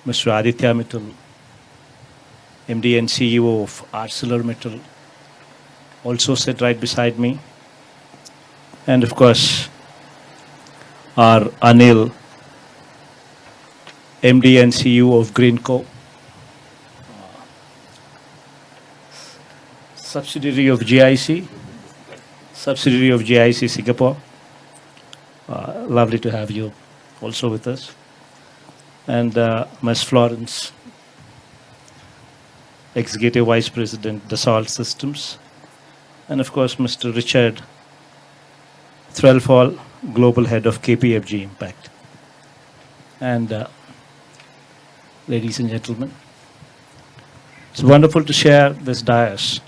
Mr. Aditya Mittal, MD and CEO of ArcelorMittal, also sit right beside me. And of course, our Anil, MD and CEO of Greenco, subsidiary of GIC Singapore. Lovely to have you also with us. And Ms. Florence, Executive Vice President, Dassault Systems. And of course, Mr. Richard Threlfall, Global Head of KPFG Impact. And ladies and gentlemen, it's wonderful to share this dais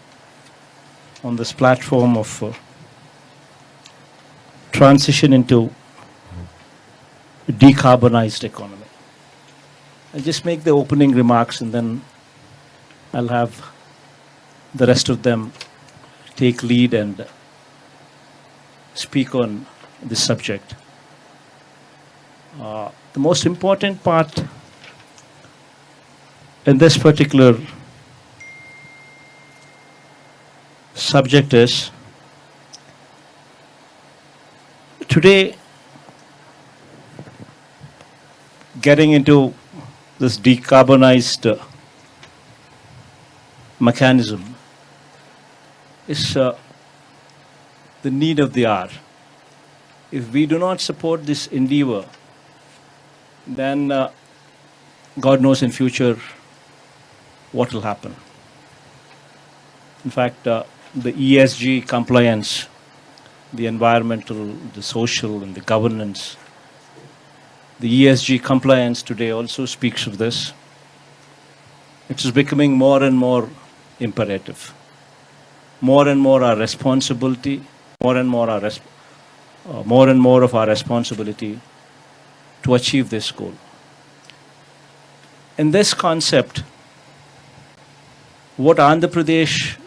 on this platform of transition into decarbonized economy. I'll just make the opening remarks and then I'll have the rest of them take lead and speak on this subject. The most important part in this particular subject is today getting into this decarbonized mechanism is the need of the hour. If we do not support this endeavor, then God knows in future what will happen. In fact, the ESG compliance, the environmental, the social, and the governance, the ESG compliance today also speaks of this. It is becoming more and more imperative. More and more our responsibility, more and more of our responsibility to achieve this goal. In this concept, what Andhra Pradesh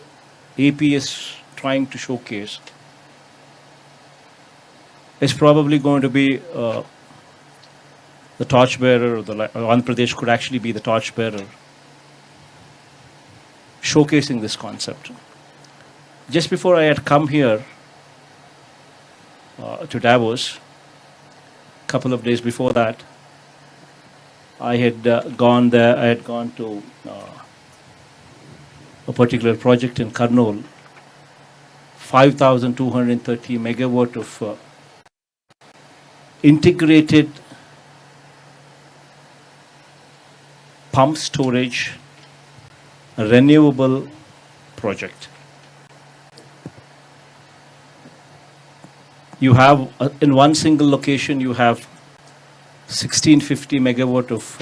AP is trying to showcase is probably going to be the torchbearer, Andhra Pradesh could actually be the torchbearer showcasing this concept. Just before I had come here to Davos, a couple of days before that, I had gone there, I had gone to a particular project in Kurnool, 5,230 megawatt of integrated pump storage renewable project. You have, in one single location, you have 1650 megawatt of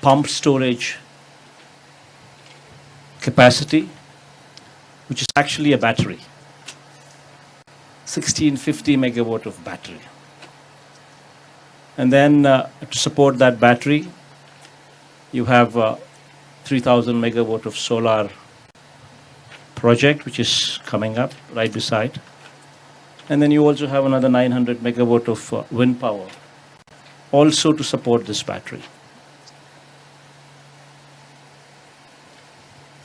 pump storage capacity, which is actually a battery. 1650 megawatt of battery. And then to support that battery, you have 3000 megawatt of solar project, which is coming up right beside. And then you also have another 900 megawatt of wind power, also to support this battery.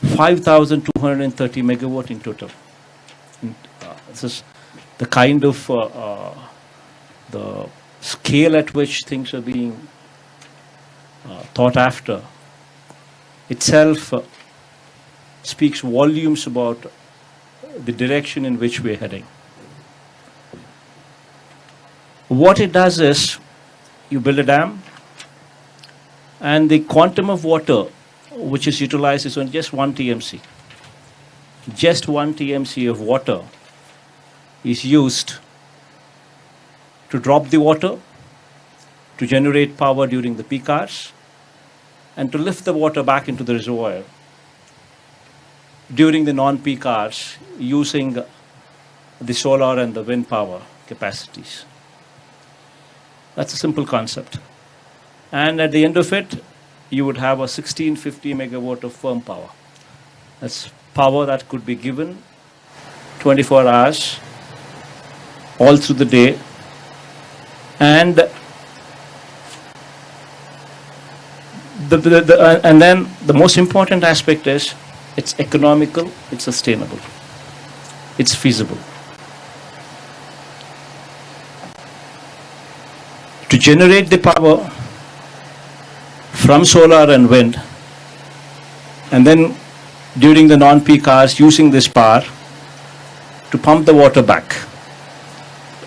5,230 megawatt in total. And, this is the kind of the scale at which things are being thought after itself speaks volumes about the direction in which we're heading. What it does is, you build a dam, and the quantum of water which is utilized is on just 1 TMC. Just 1 TMC of water is used to drop the water, to generate power during the peak hours, and to lift the water back into the reservoir during the non-peak hours using the solar and the wind power capacities. That's a simple concept. And at the end of it, you would have a 1650 megawatt of firm power. That's power that could be given 24 hours, all through the day. And And then the most important aspect is it's economical, it's sustainable, it's feasible. To generate the power from solar and wind, and then during the non-peak hours using this power to pump the water back.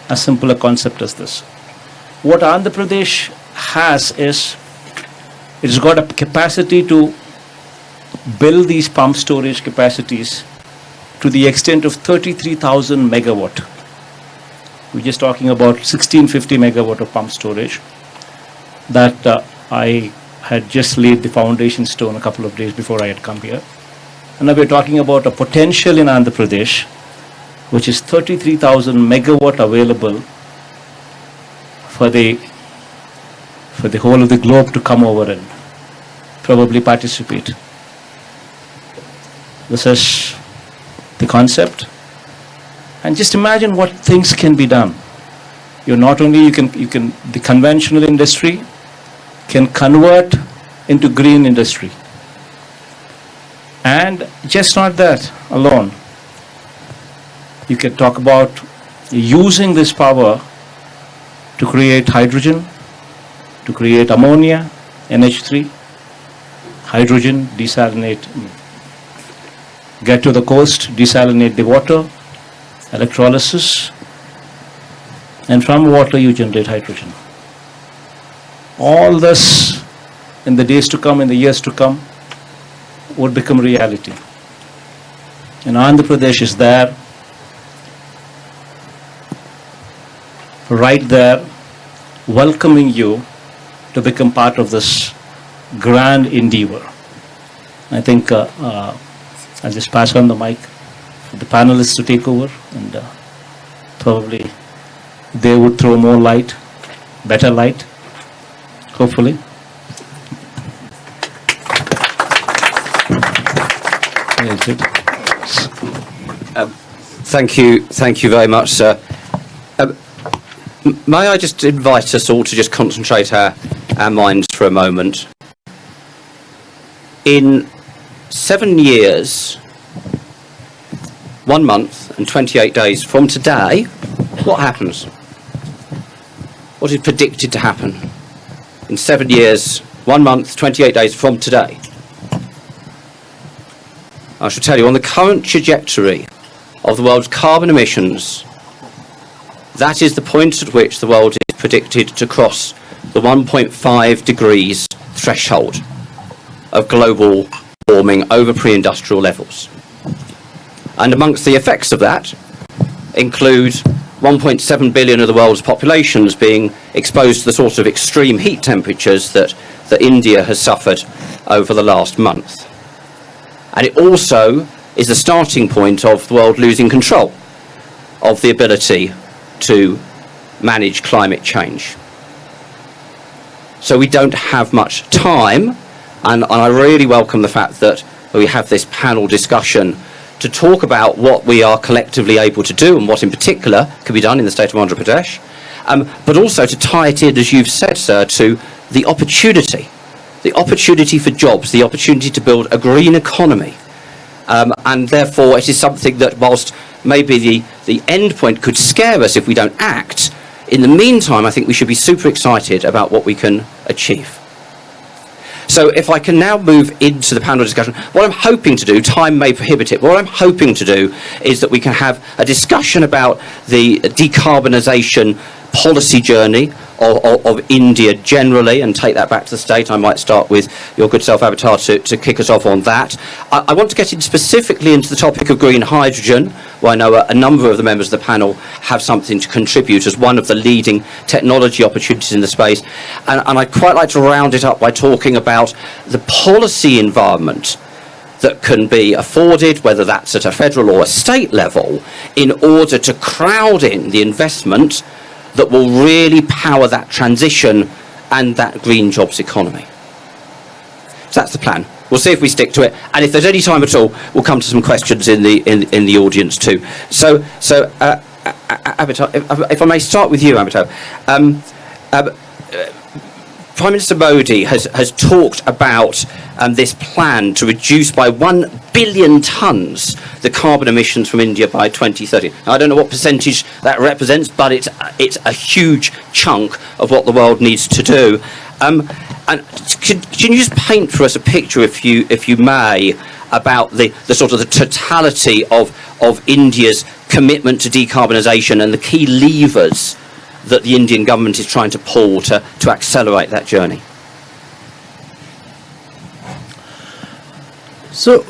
As simple a concept as this. What Andhra Pradesh has is, it's got a capacity to build these pump storage capacities to the extent of 33,000 megawatt. We're just talking about 1650 megawatt of pump storage that I had just laid the foundation stone a couple of days before I had come here. And now we're talking about a potential in Andhra Pradesh, which is 33,000 megawatt available for the whole of the globe to come over and probably participate. This is the concept. And just imagine what things can be done. You can the conventional industry can convert into green industry. And just not that alone. You can talk about using this power to create hydrogen, to create ammonia, NH3, hydrogen, desalinate, get to the coast, desalinate the water, electrolysis, and from water you generate hydrogen. All this in the days to come, in the years to come, would become reality. And Andhra Pradesh is there, right there, welcoming you to become part of this grand endeavor. I think I'll just pass on the mic for the panelists to take over, and probably they would throw more light, better light, hopefully. Thank you very much, sir. May I just invite us all to just concentrate our minds for a moment. In 7 years, 1 month and 28 days from today, what happens? What is predicted to happen in 7 years, 1 month, 28 days from today? I shall tell you, on the current trajectory of the world's carbon emissions, that is the point at which the world is predicted to cross the 1.5 degrees threshold of global warming over pre-industrial levels. And amongst the effects of that include 1.7 billion of the world's populations being exposed to the sort of extreme heat temperatures that India has suffered over the last month. And it also is the starting point of the world losing control of the ability to manage climate change. So we don't have much time, and I really welcome the fact that we have this panel discussion to talk about what we are collectively able to do and what in particular can be done in the state of Andhra Pradesh, but also to tie it in, as you've said, sir, to the opportunity for jobs, the opportunity to build a green economy. And therefore it is something that, whilst maybe the end point could scare us if we don't act, in the meantime I think we should be super excited about what we can achieve. So if I can now move into the panel discussion, what I'm hoping to do, time may prohibit it, but what I'm hoping to do is that we can have a discussion about the decarbonisation policy journey of India generally, and take that back to the state. I might start with your good self, Avatar, to kick us off on that. I want to get in specifically into the topic of green hydrogen, where I know a number of the members of the panel have something to contribute as one of the leading technology opportunities in the space. And I'd quite like to round it up by talking about the policy environment that can be afforded, whether that's at a federal or a state level, in order to crowd in the investment that will really power that transition and that green jobs economy. So that's the plan. We'll see if we stick to it, and if there's any time at all, we'll come to some questions in the audience too. So Avatar, if I may start with you, Avatar. Prime Minister Modi has talked about this plan to reduce by 1 billion tonnes the carbon emissions from India by 2030. Now, I don't know what percentage that represents, but it's a huge chunk of what the world needs to do. And can you just paint for us a picture, if you may, about the sort of the totality of India's commitment to decarbonisation and the key levers that the Indian government is trying to pull to accelerate that journey? So,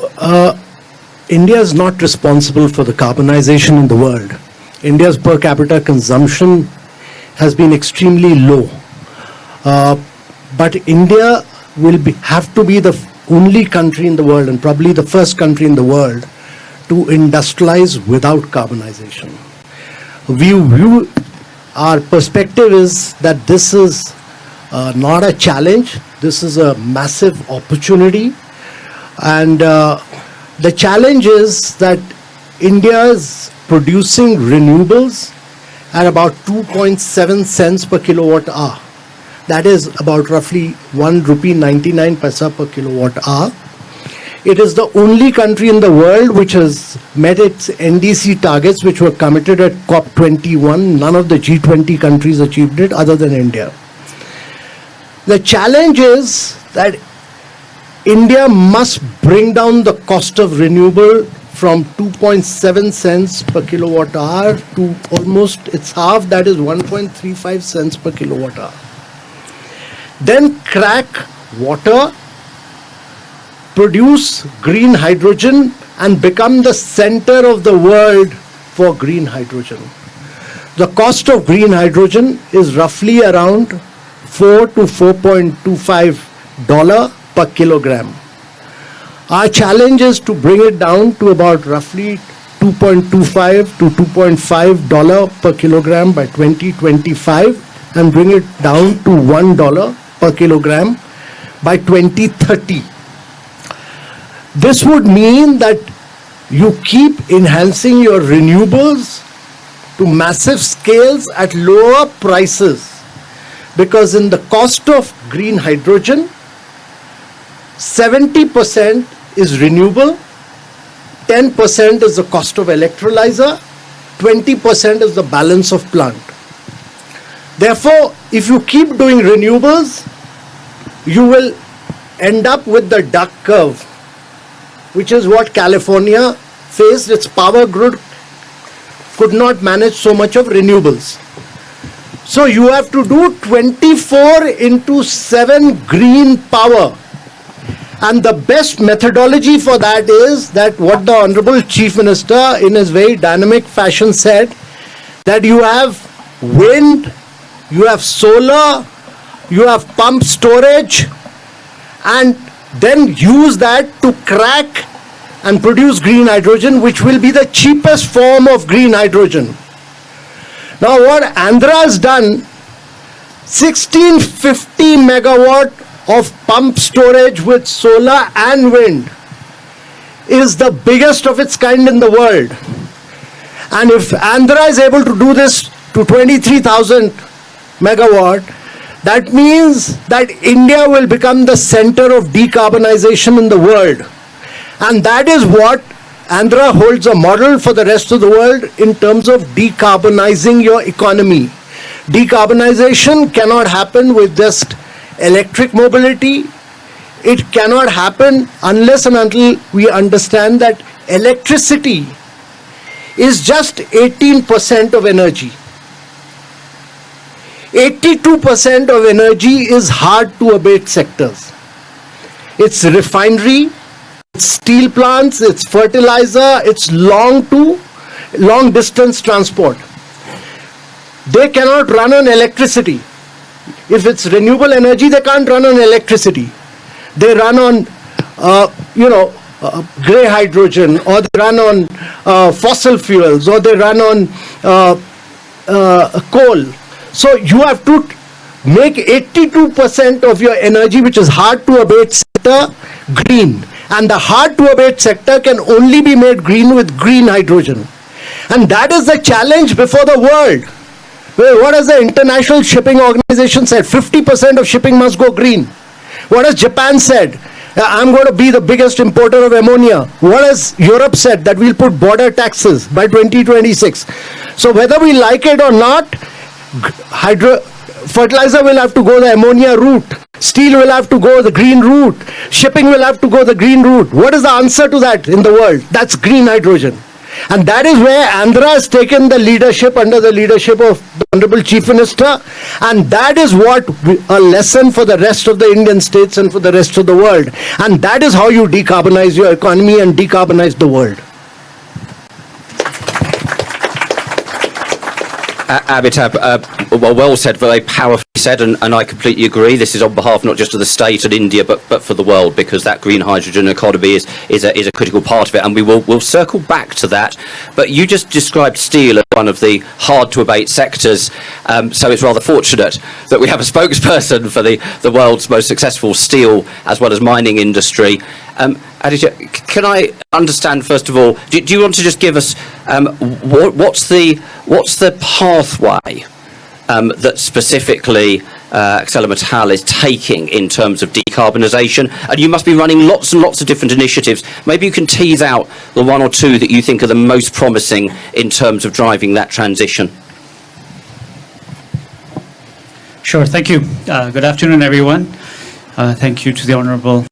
India is not responsible for the carbonization in the world. India's per capita consumption has been extremely low. But India will have to be the only country in the world, and probably the first country in the world, to industrialize without carbonization. Our perspective is that this is not a challenge, this is a massive opportunity. And the challenge is that India is producing renewables at about 2.7 cents per kilowatt hour. That is about roughly 1 rupee 99 paisa per kilowatt hour. It is the only country in the world which has met its NDC targets, which were committed at COP21. None of the G20 countries achieved it other than India. The challenge is that India must bring down the cost of renewable from 2.7 cents per kilowatt hour to almost its half, that is 1.35 cents per kilowatt hour. Then crack water, produce green hydrogen, and become the center of the world for green hydrogen. The cost of green hydrogen is roughly around $4 to $4.25 per kilogram. Our challenge is to bring it down to about roughly $2.25 to $2.5 per kilogram by 2025 and bring it down to $1 per kilogram by 2030. This would mean that you keep enhancing your renewables to massive scales at lower prices, because in the cost of green hydrogen, 70% is renewable, 10% is the cost of electrolyzer, 20% is the balance of plant. Therefore, if you keep doing renewables, you will end up with the duck curve, which is what California faced. Its power grid could not manage so much of renewables. So you have to do 24/7 green power. And the best methodology for that is that what the Honorable Chief Minister in his very dynamic fashion said, that you have wind, you have solar, you have pump storage, and then use that to crack and produce green hydrogen, which will be the cheapest form of green hydrogen. Now what Andhra has done, 1650 megawatt of pump storage with solar and wind is the biggest of its kind in the world. And if Andhra is able to do this to 23,000 megawatt, that means that India will become the center of decarbonization in the world. And that is what Andhra holds a model for the rest of the world in terms of decarbonizing your economy. Decarbonization cannot happen with just electric mobility. It cannot happen unless and until we understand that electricity is just 18% of energy. 82% of energy is hard to abate sectors. It's refinery, it's steel plants, it's fertilizer, it's long distance transport. They cannot run on electricity. If it's renewable energy, they can't run on electricity. They run on, grey hydrogen, or they run on fossil fuels, or they run on coal. So you have to make 82% of your energy, which is hard to abate sector, green. And the hard to abate sector can only be made green with green hydrogen. And that is the challenge before the world. Well, what has the International Shipping Organization said? 50% of shipping must go green. What has Japan said? I'm going to be the biggest importer of ammonia. What has Europe said? That we'll put border taxes by 2026. So whether we like it or not, fertilizer will have to go the ammonia route. Steel will have to go the green route. Shipping will have to go the green route. What is the answer to that in the world? That's green hydrogen. And that is where Andhra has taken the leadership under the leadership of the Honorable Chief Minister. And that is what a lesson for the rest of the Indian states and for the rest of the world. And that is how you decarbonize your economy and decarbonize the world. Amitabh, well said, very powerfully said, and I completely agree. This is on behalf not just of the state and India, but for the world, because that green hydrogen economy is a critical part of it, and we'll circle back to that. But you just described steel as one of the hard-to-abate sectors, so it's rather fortunate that we have a spokesperson for the world's most successful steel as well as mining industry. Aditya, can I understand, first of all, do you want to just give us what's the pathway that specifically ArcelorMittal is taking in terms of decarbonisation? And you must be running lots and lots of different initiatives. Maybe you can tease out the one or two that you think are the most promising in terms of driving that transition. Sure, thank you. Good afternoon, everyone. Thank you to the Honourable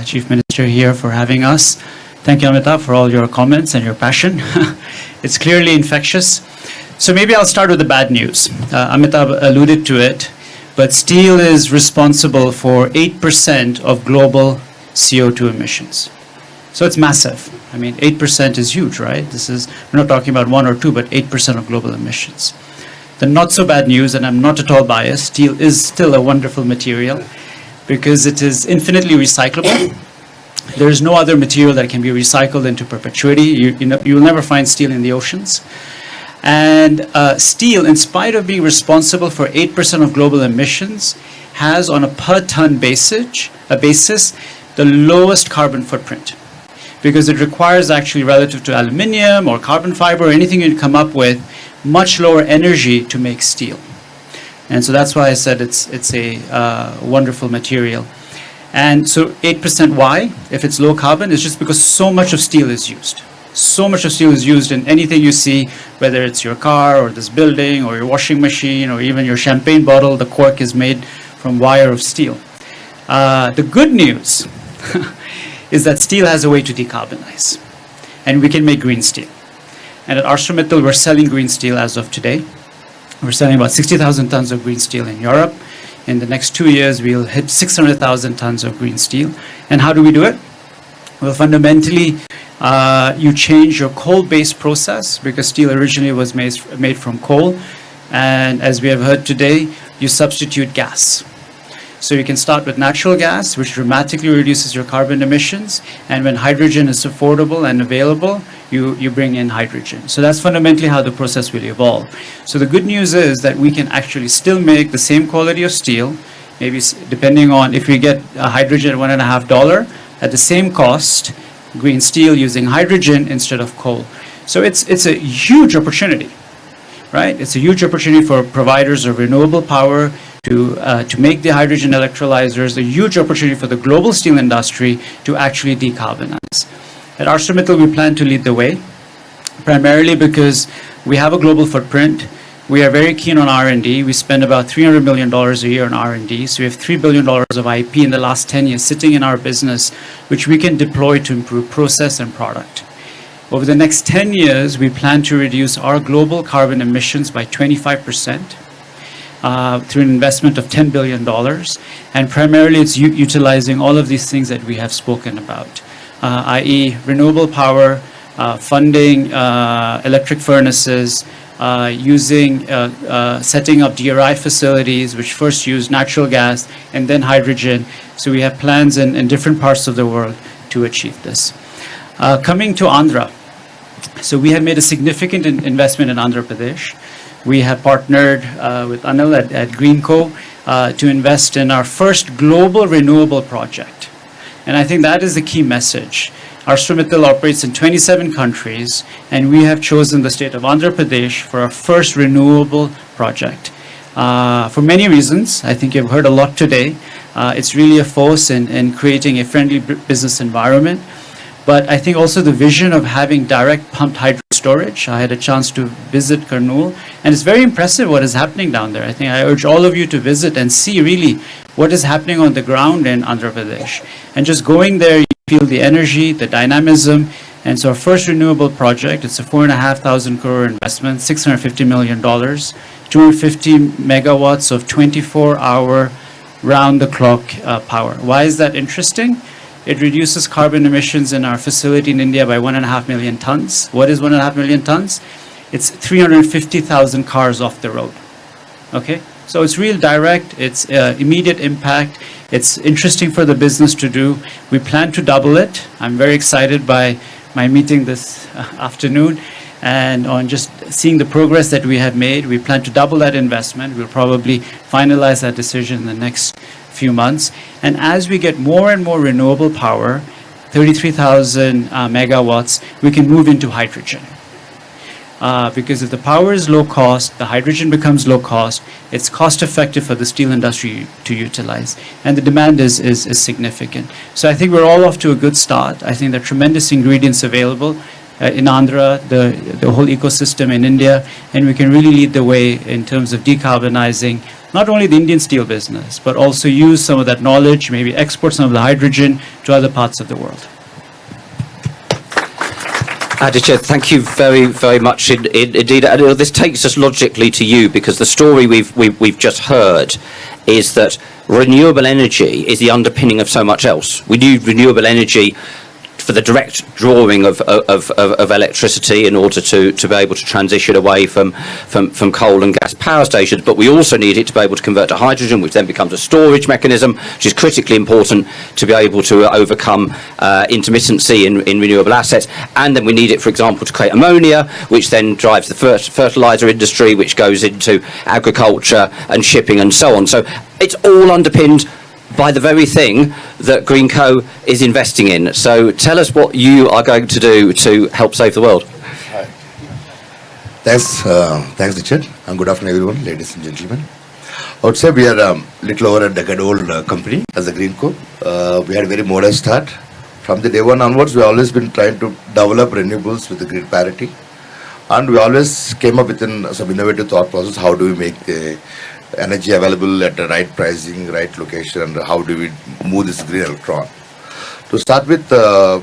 Chief Minister here for having us. Thank you, Amitabh, for all your comments and your passion. It's clearly infectious. So maybe I'll start with the bad news. Amitabh alluded to it, but steel is responsible for 8% of global CO2 emissions. So it's massive. I mean, 8% is huge, right? We're not talking about 1 or 2, but 8% of global emissions. The not so bad news, and I'm not at all biased, steel is still a wonderful material because it is infinitely recyclable. There is no other material that can be recycled into perpetuity. You will never find steel in the oceans. And steel, in spite of being responsible for 8% of global emissions, has on a per ton basis the lowest carbon footprint, because it requires actually, relative to aluminium or carbon fiber or anything you'd come up with, much lower energy to make steel. And so that's why I said it's a wonderful material. And so 8%, why? If it's low carbon, it's just because so much of steel is used. So much of steel is used in anything you see, whether it's your car or this building or your washing machine or even your champagne bottle, the cork is made from wire of steel. The good news is that steel has a way to decarbonize, and we can make green steel. And at ArcelorMittal, we're selling green steel as of today. We're selling about 60,000 tons of green steel in Europe. In the next 2 years, we'll hit 600,000 tons of green steel. And how do we do it? Well, fundamentally, you change your coal-based process, because steel originally was made from coal. And as we have heard today, you substitute gas. So you can start with natural gas, which dramatically reduces your carbon emissions. And when hydrogen is affordable and available, you bring in hydrogen. So that's fundamentally how the process will evolve. So the good news is that we can actually still make the same quality of steel, maybe depending on if we get hydrogen at $1.50, at the same cost, green steel using hydrogen instead of coal. So it's a huge opportunity, right? It's a huge opportunity for providers of renewable power to make the hydrogen electrolyzers, a huge opportunity for the global steel industry to actually decarbonize. At ArcelorMittal, we plan to lead the way, primarily because we have a global footprint. We are very keen on R&D. We spend about $300 million a year on R&D. So we have $3 billion of IP in the last 10 years sitting in our business, which we can deploy to improve process and product. Over the next 10 years, we plan to reduce our global carbon emissions by 25%. Through an investment of $10 billion. And primarily it's utilizing all of these things that we have spoken about, i.e. renewable power, funding electric furnaces, setting up DRI facilities, which first use natural gas and then hydrogen. So we have plans in different parts of the world to achieve this. Coming to Andhra. So we have made a significant investment in Andhra Pradesh. We have partnered with Anil at Greenco to invest in our first global renewable project. And I think that is the key message. ArcelorMittal operates in 27 countries, and we have chosen the state of Andhra Pradesh for our first renewable project. For many reasons, I think you've heard a lot today. It's really a force in creating a friendly business environment. But I think also the vision of having direct pumped hydro storage. I had a chance to visit Kurnool, and it's very impressive what is happening down there. I think I urge all of you to visit and see really what is happening on the ground in Andhra Pradesh. And just going there, you feel the energy, the dynamism. And so our first renewable project, it's a 4,500 crore investment, $650 million, 250 megawatts of 24-hour round-the-clock power. Why is that interesting? It reduces carbon emissions in our facility in India by 1.5 million tons. What is 1.5 million tons? It's 350,000 cars off the road. Okay? So it's real direct, it's immediate impact, it's interesting for the business to do. We plan to double it. I'm very excited by my meeting this afternoon, and on just seeing the progress that we have made. We plan to double that investment. We'll probably finalize that decision in the next few months. And as we get more and more renewable power, 33,000 megawatts, we can move into hydrogen. Because if the power is low cost, the hydrogen becomes low cost, it's cost effective for the steel industry to utilize. And the demand is significant. So I think we're all off to a good start. I think there are tremendous ingredients available in Andhra, the whole ecosystem in India, and we can really lead the way in terms of decarbonizing not only the Indian steel business, but also use some of that knowledge, maybe export some of the hydrogen to other parts of the world. Aditya, thank you very, very much indeed. This takes us logically to you, because the story we've just heard is that renewable energy is the underpinning of so much else. We need renewable energy for the direct drawing of electricity in order to be able to transition away from coal and gas power stations, but we also need it to be able to convert to hydrogen, which then becomes a storage mechanism, which is critically important to be able to overcome intermittency in renewable assets. And then we need it, for example, to create ammonia, which then drives the fertilizer industry, which goes into agriculture and shipping and so on. So it's all underpinned by the very thing that Greenco is investing in. So tell us what you are going to do to help save the world. Thanks, Richard, and good afternoon, everyone, ladies and gentlemen. I would say we are a little over a decade-old company as a Greenco. We had a very modest start. From the day one onwards, we have always been trying to develop renewables with the grid parity, and we always came up with some innovative thought process. How do we make the energy available at the right pricing, right location, and how do we move this green electron? To start with,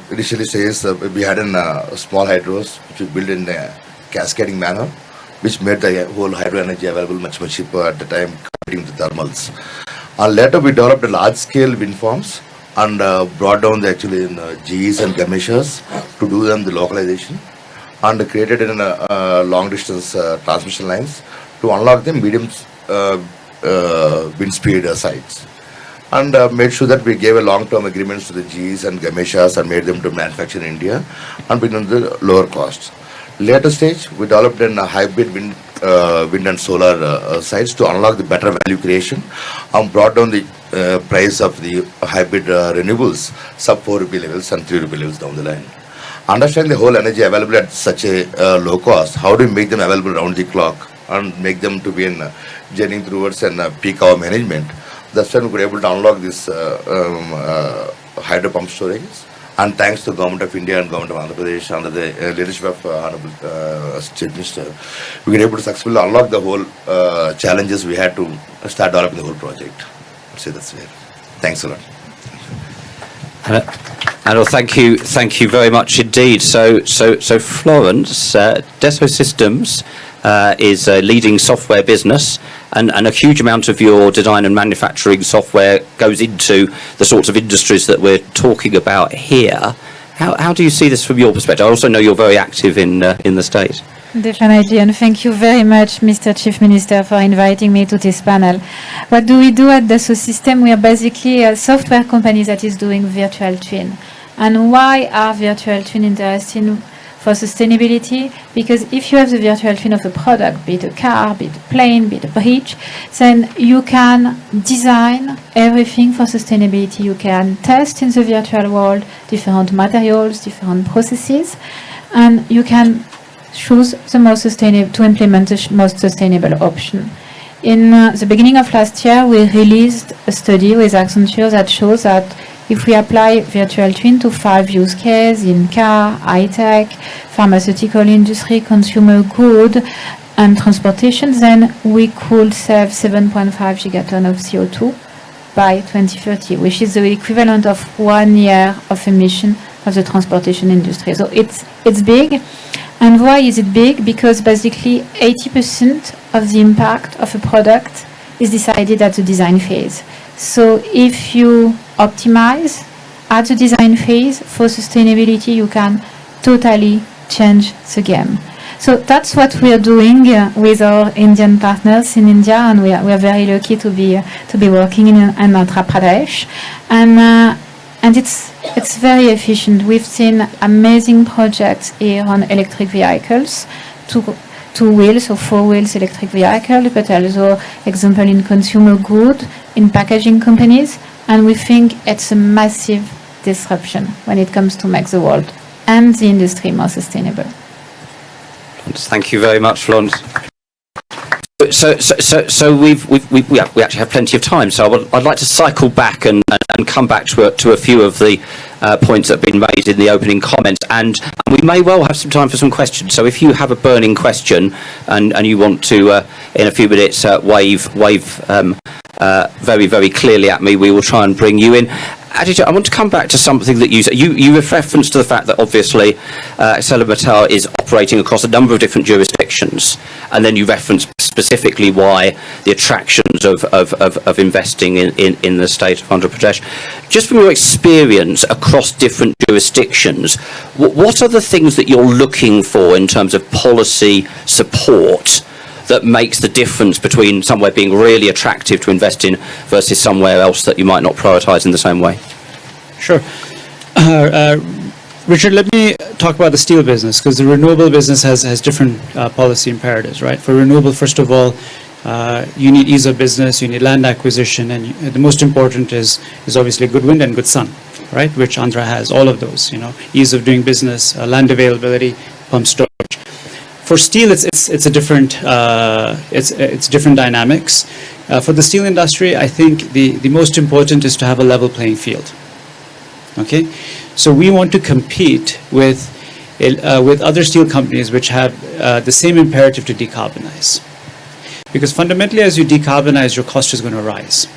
initially says we had a small hydros which we built in a cascading manner, which made the whole hydro energy available much cheaper at the time comparing to thermals. And later we developed a large scale wind farms and brought down the actually in GEs and Gameshas to do them the localization, and created in long distance transmission lines to unlock the medium wind speed sites, and made sure that we gave a long-term agreements to the GEs and Gameshas and made them to manufacture in India and bring them to the lower costs. Later stage, we developed a hybrid wind and solar sites to unlock the better value creation and brought down the price of the hybrid renewables sub 4 rupee levels and 3 rupee levels down the line. Understanding the whole energy available at such a low cost, how do we make them available round the clock and make them to be in journeying towards peak hour management? That's when we were able to unlock this hydro pump storages. And thanks to the Government of India and Government of Andhra Pradesh under the leadership of Honorable Chief Minister, we were able to successfully unlock the whole challenges we had to start developing the whole project. I'd say that's fair. Thanks a lot. And thank you very much indeed. So Florence, Dassault Systems is a leading software business, and a huge amount of your design and manufacturing software goes into the sorts of industries that we're talking about here. How do you see this from your perspective? I also know you're very active in the state. Definitely, and thank you very much, Mr. Chief Minister, for inviting me to this panel. What do we do at Dassault Systèmes? We are basically a software company that is doing virtual twin. And why are virtual twin interesting for sustainability, because if you have the virtual twin of a product, be it a car, be it a plane, be it a bridge, then you can design everything for sustainability. You can test in the virtual world different materials, different processes, and you can choose the most sustainable to implement the most sustainable option. In the beginning of last year, we released a study with Accenture that shows that if we apply virtual twin to 5 use cases in car, high-tech, pharmaceutical industry, consumer good, and transportation, then we could save 7.5 gigaton of CO2 by 2030, which is the equivalent of 1 year of emission of the transportation industry. So it's big. And why is it big? Because basically 80% of the impact of a product is decided at the design phase. So if you optimize at the design phase for sustainability, you can totally change the game. So that's what we are doing with our Indian partners in India, and we are very lucky to be working in Andhra Pradesh, and it's very efficient. We've seen amazing projects here on electric vehicles, two wheels or 4 wheels electric vehicle, but also example in consumer good, in packaging companies, and we think it's a massive disruption when it comes to make the world and the industry more sustainable. Thank you very much, Florence. So we actually have plenty of time. So I'd like to cycle back and come back to a few of the points that have been made in the opening comments, and we may well have some time for some questions. So if you have a burning question and you want to in a few minutes wave very, very clearly at me, we will try and bring you in. Aditya, I want to come back to something that you referenced to the fact that obviously ArcelorMittal is operating across a number of different jurisdictions, and then you referenced specifically why the attractions of investing in the state of Andhra Pradesh. Just from your experience across different jurisdictions, what are the things that you're looking for in terms of policy support that makes the difference between somewhere being really attractive to invest in versus somewhere else that you might not prioritise in the same way? Sure. Richard, let me talk about the steel business, because the renewable business has different policy imperatives, right? For renewable, first of all, you need ease of business, you need land acquisition, and the most important is obviously good wind and good sun, right? Which Andhra has, all of those, ease of doing business, land availability, pump storage. For steel, it's a different it's different dynamics. For the steel industry, I think the most important is to have a level playing field. Okay, so we want to compete with other steel companies which have the same imperative to decarbonize, because fundamentally, as you decarbonize, your cost is going to rise.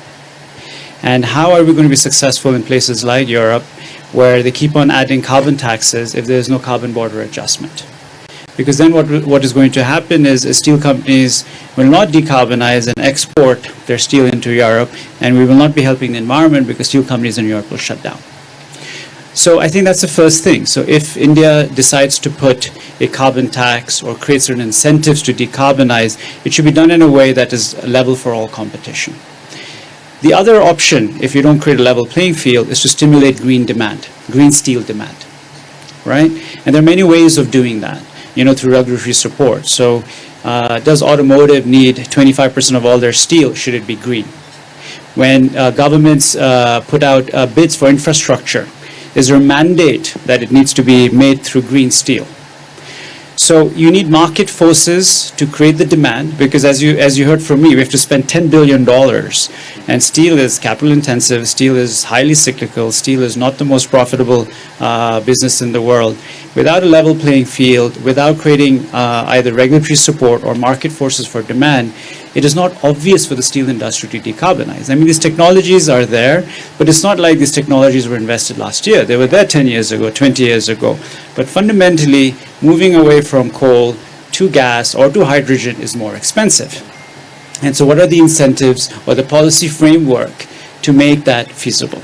And how are we going to be successful in places like Europe, where they keep on adding carbon taxes if there is no carbon border adjustment? Because then what is going to happen is steel companies will not decarbonize and export their steel into Europe, and we will not be helping the environment because steel companies in Europe will shut down. So I think that's the first thing. So if India decides to put a carbon tax or create certain incentives to decarbonize, it should be done in a way that is level for all competition. The other option, if you don't create a level playing field, is to stimulate green demand, green steel demand, right? And there are many ways of doing that, through regulatory support. So does automotive need 25% of all their steel? Should it be green? When governments put out bids for infrastructure, is there a mandate that it needs to be made through green steel? So you need market forces to create the demand, because as you heard from me, we have to spend $10 billion, and steel is capital intensive, steel is highly cyclical, steel is not the most profitable business in the world. Without a level playing field, without creating either regulatory support or market forces for demand, it is not obvious for the steel industry to decarbonize. I mean, these technologies are there, but it's not like these technologies were invested last year. They were there 10 years ago, 20 years ago. But fundamentally, moving away from coal to gas or to hydrogen is more expensive. And so what are the incentives or the policy framework to make that feasible?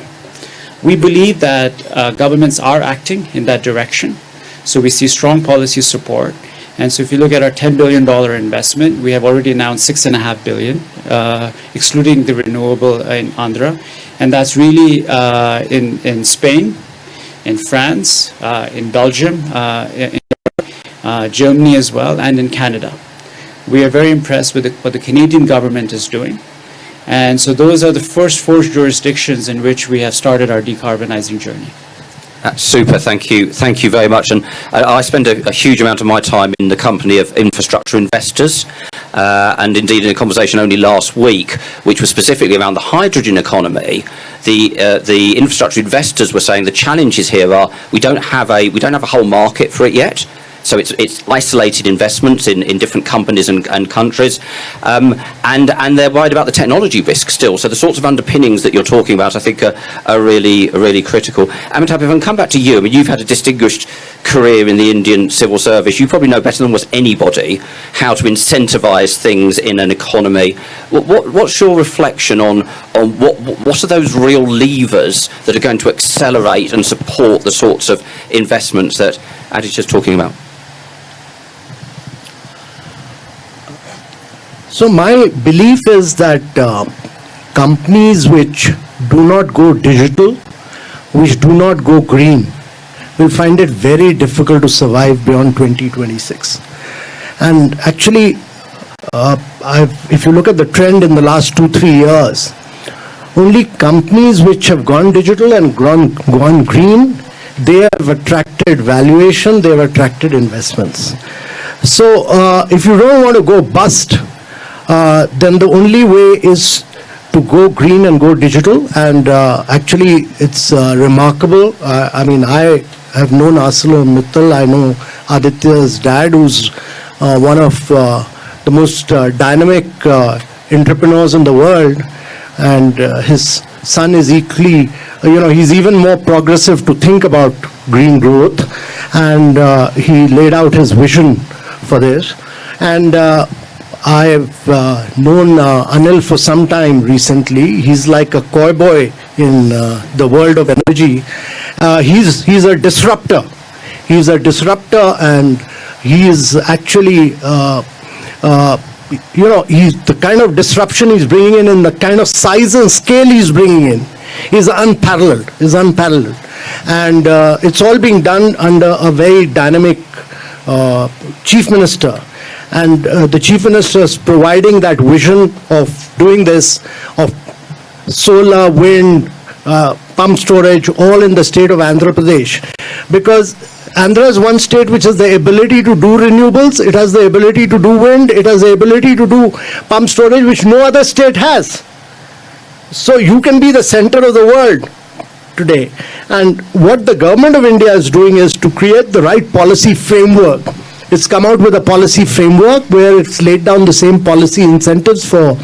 We believe that governments are acting in that direction. So we see strong policy support. And so if you look at our $10 billion investment, we have already announced $6.5 billion, excluding the renewable in Andhra. And that's really in Spain, in France, in Belgium, in Europe, Germany as well, and in Canada. We are very impressed with what the Canadian government is doing. And so those are the first 4 jurisdictions in which we have started our decarbonizing journey. That's super, thank you. Thank you very much. And I spend a huge amount of my time in the company of infrastructure investors, and indeed in a conversation only last week, which was specifically around the hydrogen economy. The infrastructure investors were saying the challenges here are we don't have a whole market for it yet. So it's isolated investments in different companies and countries, and they're worried about the technology risk still. So the sorts of underpinnings that you're talking about, I think, are really critical. Amitabh, if I can come back to you, I mean, you've had a distinguished career in the Indian civil service. You probably know better than almost anybody how to incentivise things in an economy. What's your reflection on what are those real levers that are going to accelerate and support the sorts of investments that Aditya's talking about? So my belief is that companies which do not go digital, which do not go green, will find it very difficult to survive beyond 2026. And actually, if you look at the trend in the last 2-3 years, only companies which have gone digital and gone green, they have attracted valuation, they have attracted investments. So if you don't want to go bust, then the only way is to go green and go digital. And actually, it's remarkable. I mean, I have known ArcelorMittal. I know Aditya's dad, who's one of the most dynamic entrepreneurs in the world. And his son is equally, he's even more progressive to think about green growth. And he laid out his vision for this. And I've known Anil for some time recently. He's like a cowboy in the world of energy. He's a disruptor. He's a disruptor, and he is actually, he's the kind of disruption he's bringing in and the kind of size and scale he's bringing in is unparalleled. And it's all being done under a very dynamic chief minister. And the chief minister is providing that vision of doing this, of solar, wind, pump storage, all in the state of Andhra Pradesh. Because Andhra is one state which has the ability to do renewables, it has the ability to do wind, it has the ability to do pump storage, which no other state has. So you can be the center of the world today. And what the government of India is doing is to create the right policy framework. It's come out with a policy framework where it's laid down the same policy incentives for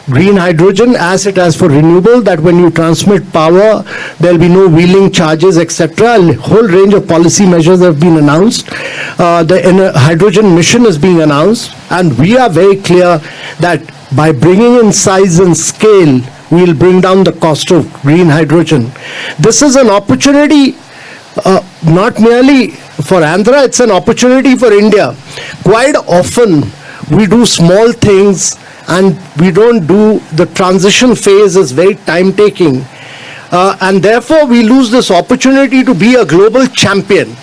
green hydrogen as it has for renewable, that when you transmit power, there'll be no wheeling charges, etc. A whole range of policy measures have been announced. The hydrogen mission is being announced, and we are very clear that by bringing in size and scale, we'll bring down the cost of green hydrogen. This is an opportunity not merely for Andhra, it's an opportunity for India. Quite often, we do small things and we don't do the transition phase is very time-taking. And therefore, we lose this opportunity to be a global champion.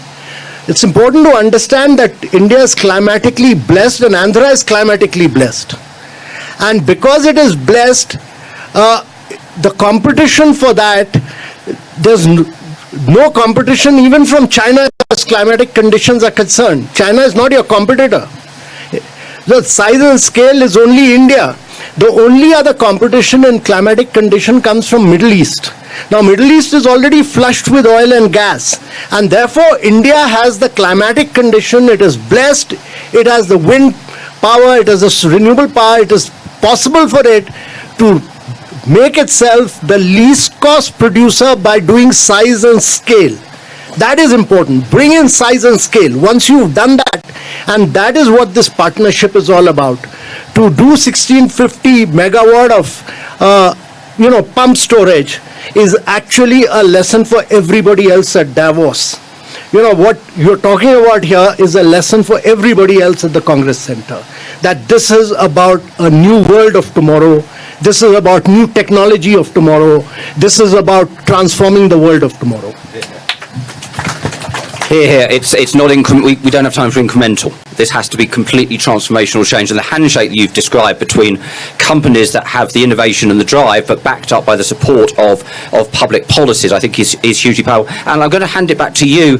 It's important to understand that India is climatically blessed and Andhra is climatically blessed. And because it is blessed, the competition for that, there's no competition even from China as climatic conditions are concerned. China is not your competitor. The size and scale is only India. The only other competition in climatic condition comes from Middle East. Now Middle East is already flushed with oil and gas, and therefore India has the climatic condition. It is blessed. It has the wind power. It has the renewable power. It is possible for it to make itself the least cost producer by doing size and scale. That is important. Bring in size and scale. Once you've done that, and that is what this partnership is all about. To do 1650 megawatt of pump storage is actually a lesson for everybody else at Davos. What you're talking about here is a lesson for everybody else at the Congress Center. That this is about a new world of tomorrow. This is about new technology of tomorrow. This is about transforming the world of tomorrow. Here, it's not we don't have time for incremental. This has to be completely transformational change. And the handshake that you've described between companies that have the innovation and the drive, but backed up by the support of public policies, I think is hugely powerful. And I'm going to hand it back to you.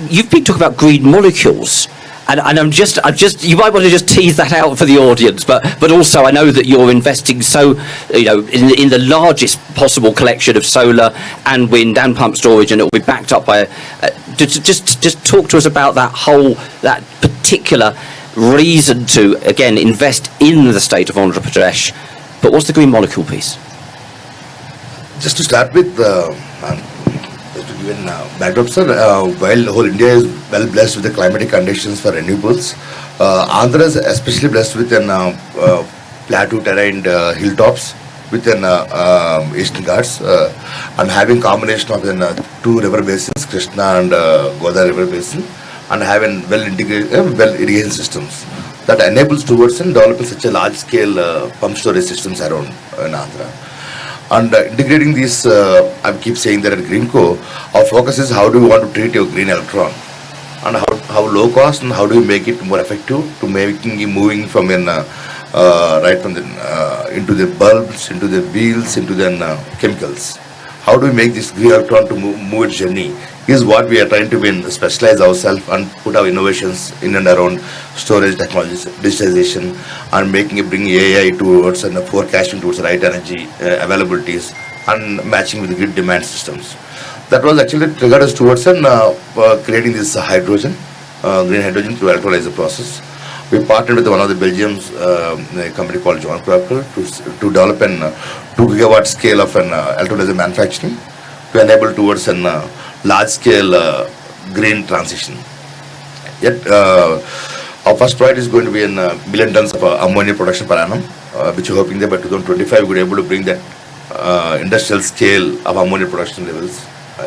You've been talking about green molecules. And I'm just, you might want to just tease that out for the audience, but also I know that you're investing in the largest possible collection of solar and wind and pump storage, and it will be backed up by. Just talk to us about that particular reason to again invest in the state of Andhra Pradesh. But what's the green molecule piece? Just to start with. Even backdrop, sir, while whole India is well blessed with the climatic conditions for renewables, Andhra is especially blessed with an plateau terrain hilltops within Eastern Ghats and having combination of two river basins, Krishna and Godavari river basin, and having well integrated, well irrigation systems that enables towards developing such a large scale pump storage systems around in Andhra. And integrating these, I keep saying that at Greenco, our focus is how do we want to treat your green electron, and how low cost and how do we make it more effective to making it moving from right from into the bulbs, into the wheels, into the chemicals. How do we make this green electron to move its journey is what we are trying to specialize ourselves and put our innovations in and around storage technologies, digitalization, and bringing AI towards and forecasting towards the right energy availabilities and matching with the grid demand systems. That was actually triggered us towards creating this hydrogen, green hydrogen through electrolyzer process. We partnered with one of the Belgium's a company called John Crocker to develop a 2 gigawatt scale of an electrolyzer manufacturing to enable towards a large scale green transition. Yet our first project is going to be in million tons of ammonia production per annum, which we're hoping that by 2025 we're able to bring that industrial scale of ammonia production levels,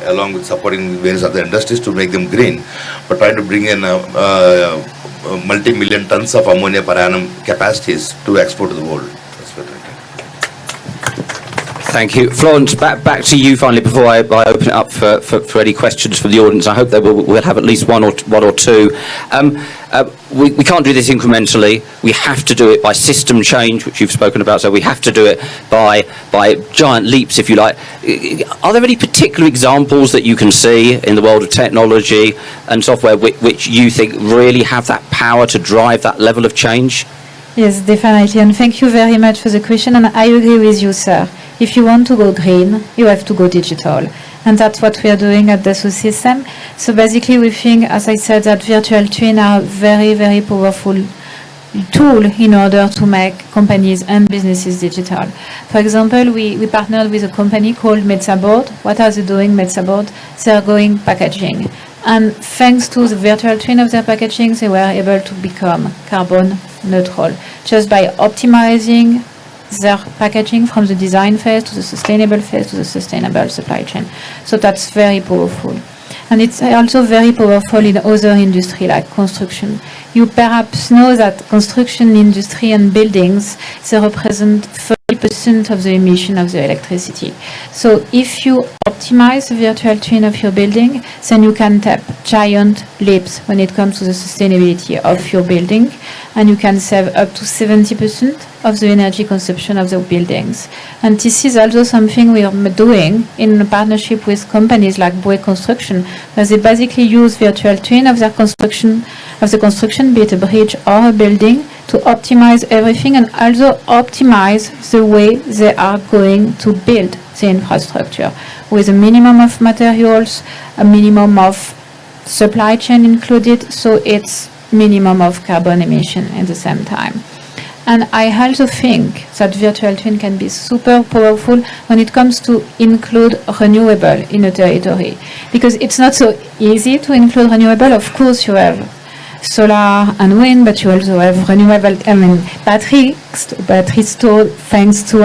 along with supporting various other industries to make them green, but trying to bring in multi-million tons of ammonia per annum capacities to export to the world. That's what I think. Thank you. Florence, back to you finally before I open it up for any questions from the audience. I hope that we'll have at least one or two. We can't do this incrementally. We have to do it by system change, which you've spoken about, so we have to do it by giant leaps, if you like. Are there any particular examples that you can see in the world of technology and software which you think really have that power to drive that level of change? Yes, definitely. And thank you very much for the question. And I agree with you, sir. If you want to go green, you have to go digital. And that's what we are doing at Dassault Systèmes. So basically we think, as I said, that virtual twin are a very, very powerful tool in order to make companies and businesses digital. For example, we partnered with a company called Metsaboard. What are they doing, Metsaboard? They are going packaging. And thanks to the virtual twin of their packaging, they were able to become carbon neutral just by optimizing their packaging from the design phase to the sustainable phase to the sustainable supply chain. So that's very powerful. And it's also very powerful in other industry like construction. You perhaps know that construction industry and buildings, they represent 30% of the emission of the electricity. So if you optimize the virtual twin of your building, then you can take giant leaps when it comes to the sustainability of your building, and you can save up to 70% of the energy consumption of the buildings. And this is also something we are doing in partnership with companies like Bouygues Construction, where they basically use virtual twin of their construction, be it a bridge or a building, to optimize everything and also optimize the way they are going to build the infrastructure with a minimum of materials, a minimum of supply chain included, so it's minimum of carbon emission at the same time. And I also think that virtual twin can be super powerful when it comes to include renewable in a territory, because it's not so easy to include renewable. Of course, you have solar and wind, but you also have renewable, battery stored thanks to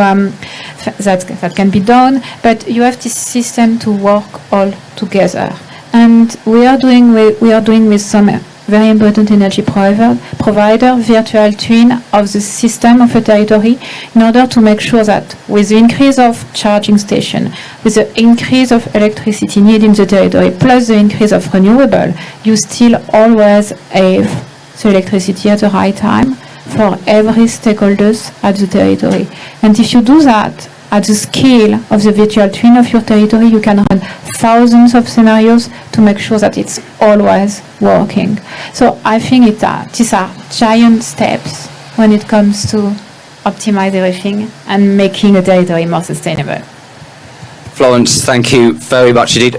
that can be done. But you have this system to work all together, and we are doing with some very important energy provider, virtual twin of the system of a territory, in order to make sure that with the increase of charging station, with the increase of electricity need in the territory, plus the increase of renewable, you still always have the electricity at the right time for every stakeholders at the territory. And if you do that at the scale of the virtual twin of your territory, you can run thousands of scenarios to make sure that it's always working. So I think these are giant steps when it comes to optimize everything and making a territory more sustainable. Florence, thank you very much indeed.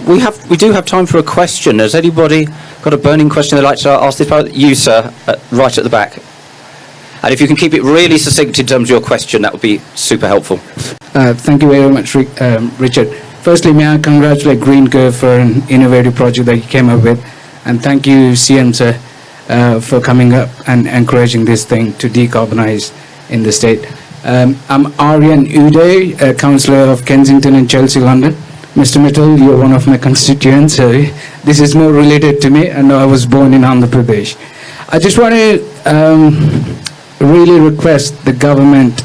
We do have time for a question. Has anybody got a burning question they'd like to ask this part? You, sir, right at the back. And if you can keep it really succinct in terms of your question, that would be super helpful. Thank you very much, Richard. Firstly, may I congratulate GreenCo for an innovative project that you came up with. And thank you, CM, sir, for coming up and encouraging this thing to decarbonize in the state. I'm Aryan Uday, a councillor of Kensington and Chelsea, London. Mr. Mittal, you're one of my constituents, so this is more related to me. I know I was born in Andhra Pradesh. I just want to really request the government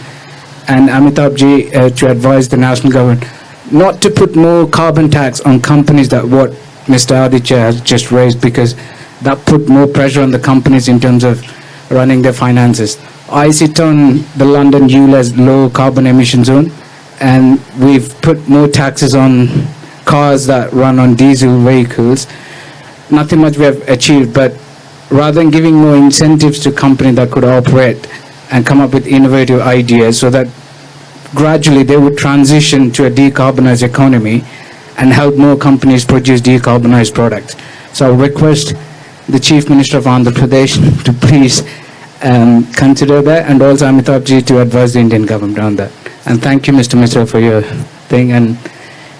and Amitabhji to advise the national government not to put more carbon tax on companies that what Mr. Aditya has just raised, because that put more pressure on the companies in terms of running their finances. I sit on the London ULEZ low carbon emission zone, and we've put more taxes on cars that run on diesel vehicles. Nothing much we have achieved, but rather than giving more incentives to companies that could operate and come up with innovative ideas so that gradually they would transition to a decarbonized economy and help more companies produce decarbonized products. So I request the Chief Minister of Andhra Pradesh to please consider that, and also Amitabhji to advise the Indian government on that. And thank you, Mr. Mishra, for your thing. And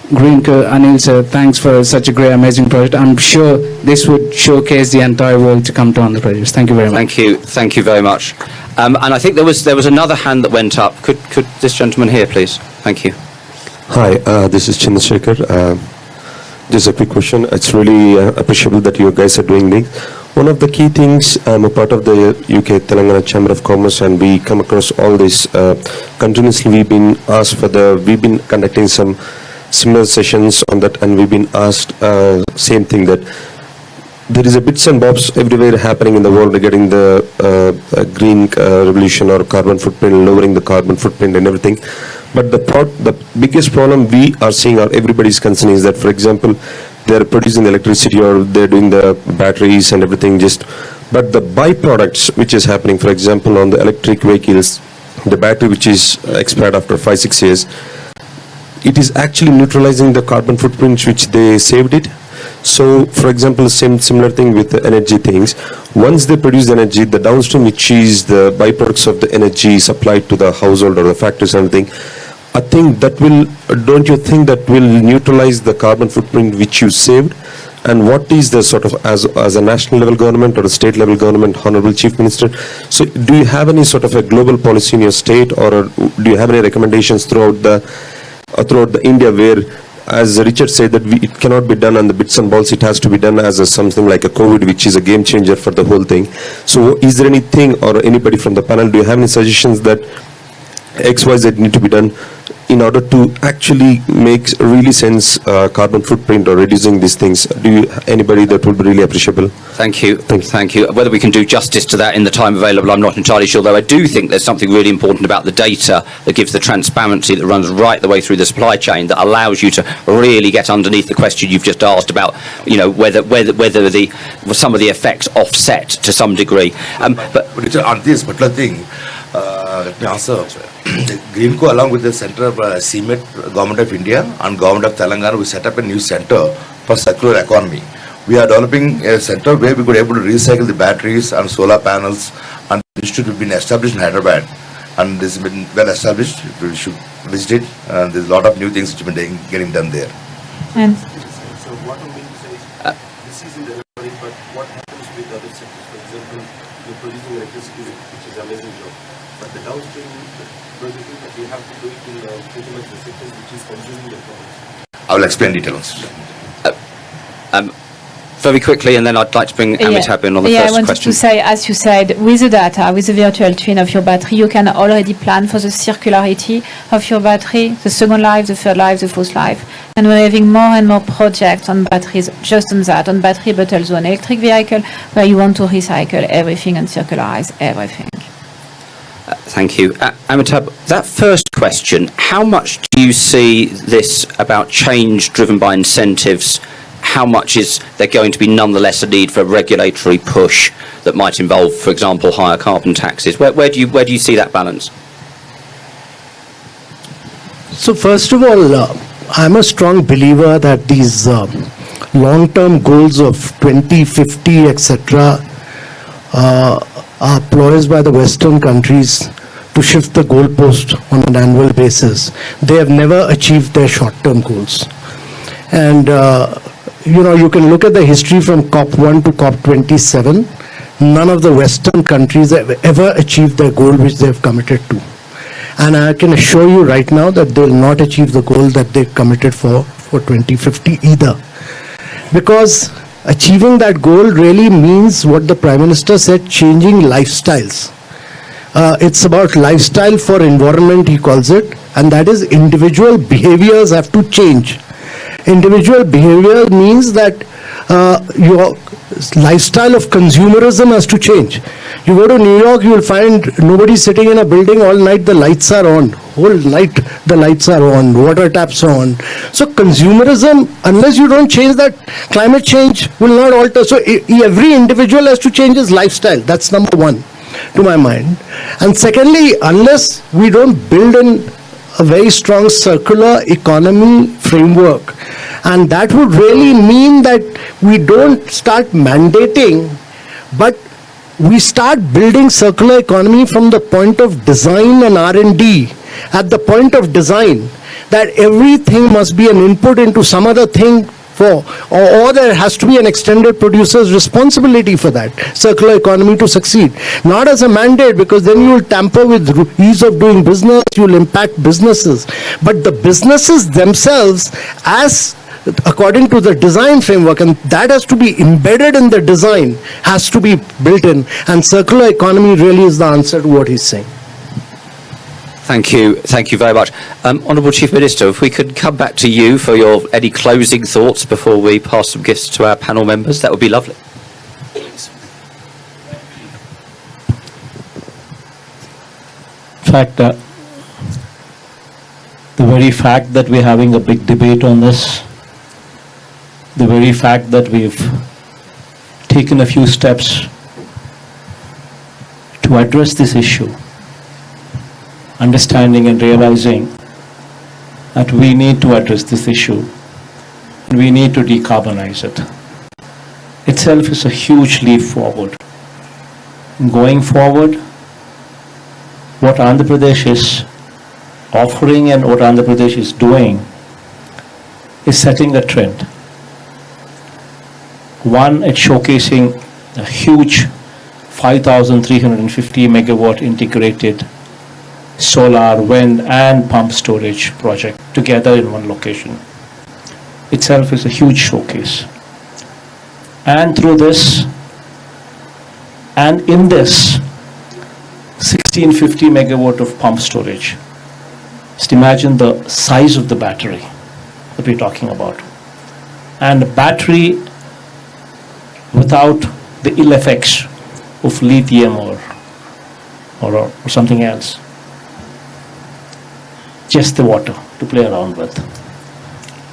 GreenCo, Anil sir, thanks for such a great, amazing project. I'm sure this would showcase the entire world to come to Andhra Pradesh. Thank you very much. Thank you very much. And I think there was another hand that went up. Could this gentleman here, please? Thank you. Hi, this is Chandrasekhar. Just a quick question. It's really appreciable that you guys are doing this. One of the key things, I'm a part of the UK Telangana Chamber of Commerce, and we come across all this continuously. We've been conducting some similar sessions on that, and we've been asked same thing, that there is a bits and bobs everywhere happening in the world regarding the green revolution or carbon footprint, lowering the carbon footprint and everything. But the biggest problem we are seeing, or everybody's concern, is that, for example, they're producing electricity or they're doing the batteries and everything, but the byproducts which is happening, for example, on the electric vehicles, the battery which is expired after 5-6 years, it is actually neutralizing the carbon footprints which they saved it. So, for example, similar thing with the energy things. Once they produce the energy, the downstream, which is the byproducts of the energy supplied to the household or the factories and everything, I think that will, don't you think that will neutralize the carbon footprint which you saved? And what is the sort of, as a national level government or a state level government, Honorable Chief Minister, so do you have any sort of a global policy in your state, or do you have any recommendations throughout the India, where, as Richard said, that it cannot be done on the bits and balls, it has to be done as something like a COVID, which is a game changer for the whole thing. So is there anything, or anybody from the panel, do you have any suggestions that XYZ need to be done in order to actually make really sense carbon footprint or reducing these things? Anybody that would be really appreciable? Thank you. Thank you. Whether we can do justice to that in the time available, I'm not entirely sure, though I do think there's something really important about the data that gives the transparency that runs right the way through the supply chain, that allows you to really get underneath the question you've just asked about, whether some of the effects offset to some degree. But Richard, on this particular thing, let me answer. GreenCo, along with the Center of CMET, Government of India and Government of Telangana, we set up a new center for circular economy. We are developing a center where we could able to recycle the batteries and solar panels, and the institute has been established in Hyderabad, and this has been well established. We should visit it, and there's a lot of new things which have been getting done there. And So what I'm going to say is, this is in the electronic, but what happens with other sectors? For example, you're producing electricity, which is an amazing job, but the downstream producing that we have to do it in pretty much the sectors which is consuming the products. I will explain details. very quickly, and then I'd like to bring Amitabh in on the I first wanted question. to say, as you said, with the data, with the virtual twin of your battery, you can already plan for the circularity of your battery, the second life, the third life, the fourth life. And we're having more and more projects on batteries, just on that, on battery, but also on electric vehicle, where you want to recycle everything and circularize everything. Thank you. Amitabh, that first question, how much do you see this about change driven by incentives? How much is there going to be nonetheless a need for a regulatory push that might involve, for example, higher carbon taxes? Where do you see that balance? So first of all, I'm a strong believer that these long-term goals of 2050, etc., are ploys by the Western countries to shift the goalpost on an annual basis. They have never achieved their short-term goals. And you can look at the history from COP1 to COP27. None of the Western countries have ever achieved their goal which they have committed to. And I can assure you right now that they will not achieve the goal that they committed for 2050 either. Because achieving that goal really means what the Prime Minister said, changing lifestyles. It's about lifestyle for environment, he calls it, and that is individual behaviors have to change. Individual behavior means that your lifestyle of consumerism has to change. You go to New York, you will find nobody sitting in a building all night, the lights are on. Whole night the lights are on, water taps are on. So consumerism, unless you don't change that, climate change will not alter. So every individual has to change his lifestyle. That's number one, to my mind. And secondly, unless we don't build in a very strong circular economy framework, and that would really mean that we don't start mandating, but we start building circular economy from the point of design and R&D. At the point of design, that everything must be an input into some other thing, or there has to be an extended producer's responsibility for that circular economy to succeed. Not as a mandate, because then you will tamper with ease of doing business, you will impact businesses. But the businesses themselves, as according to the design framework, and that has to be embedded in the design, has to be built in. And circular economy really is the answer to what he's saying. Thank you very much. Honourable Chief Minister, if we could come back to you for any closing thoughts before we pass some gifts to our panel members, that would be lovely. In fact, the very fact that we're having a big debate on this, the very fact that we've taken a few steps to address this issue, understanding and realizing that we need to address this issue and we need to decarbonize it, itself is a huge leap forward. Going forward, what Andhra Pradesh is offering and what Andhra Pradesh is doing is setting a trend. One, it's showcasing a huge 5,350 megawatt integrated solar, wind and pump storage project together in one location. Itself is a huge showcase. And through this, and in this 1650 megawatt of pump storage, just imagine the size of the battery that we're talking about. And a battery without the ill effects of lithium or something else. Just the water to play around with.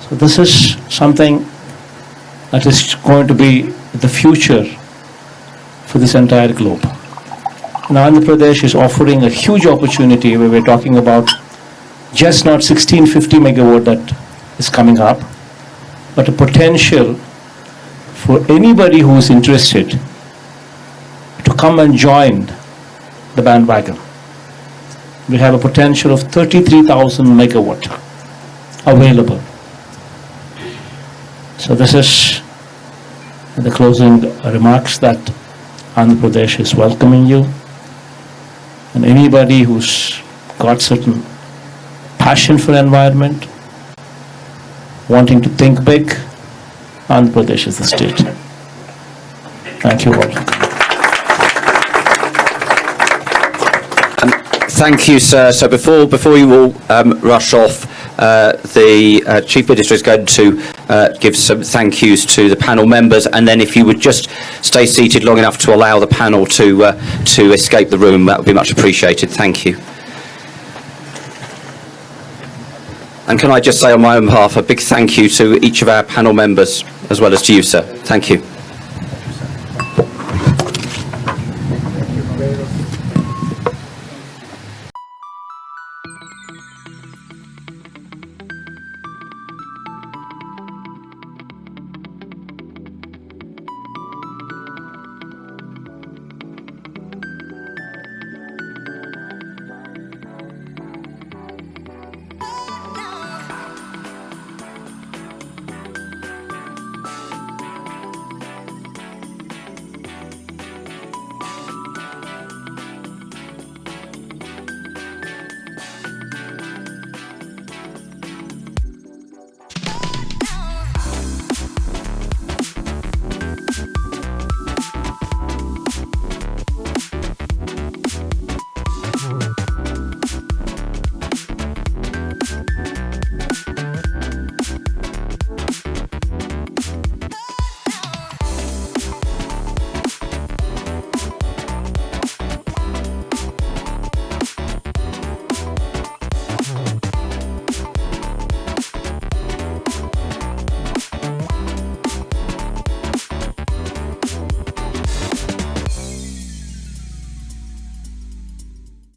So this is something that is going to be the future for this entire globe. Now Andhra Pradesh is offering a huge opportunity where we're talking about just not 1650 megawatt that is coming up, but a potential for anybody who is interested to come and join the bandwagon. We have a potential of 33,000 megawatt available. So this is the closing remarks that Andhra Pradesh is welcoming you. And anybody who's got certain passion for environment, wanting to think big, Andhra Pradesh is the state. Thank you all. Thank you, sir. So before you all rush off, the Chief Minister is going to give some thank yous to the panel members, and then if you would just stay seated long enough to allow the panel to escape the room, that would be much appreciated. Thank you. And can I just say on my own behalf a big thank you to each of our panel members, as well as to you, sir. Thank you.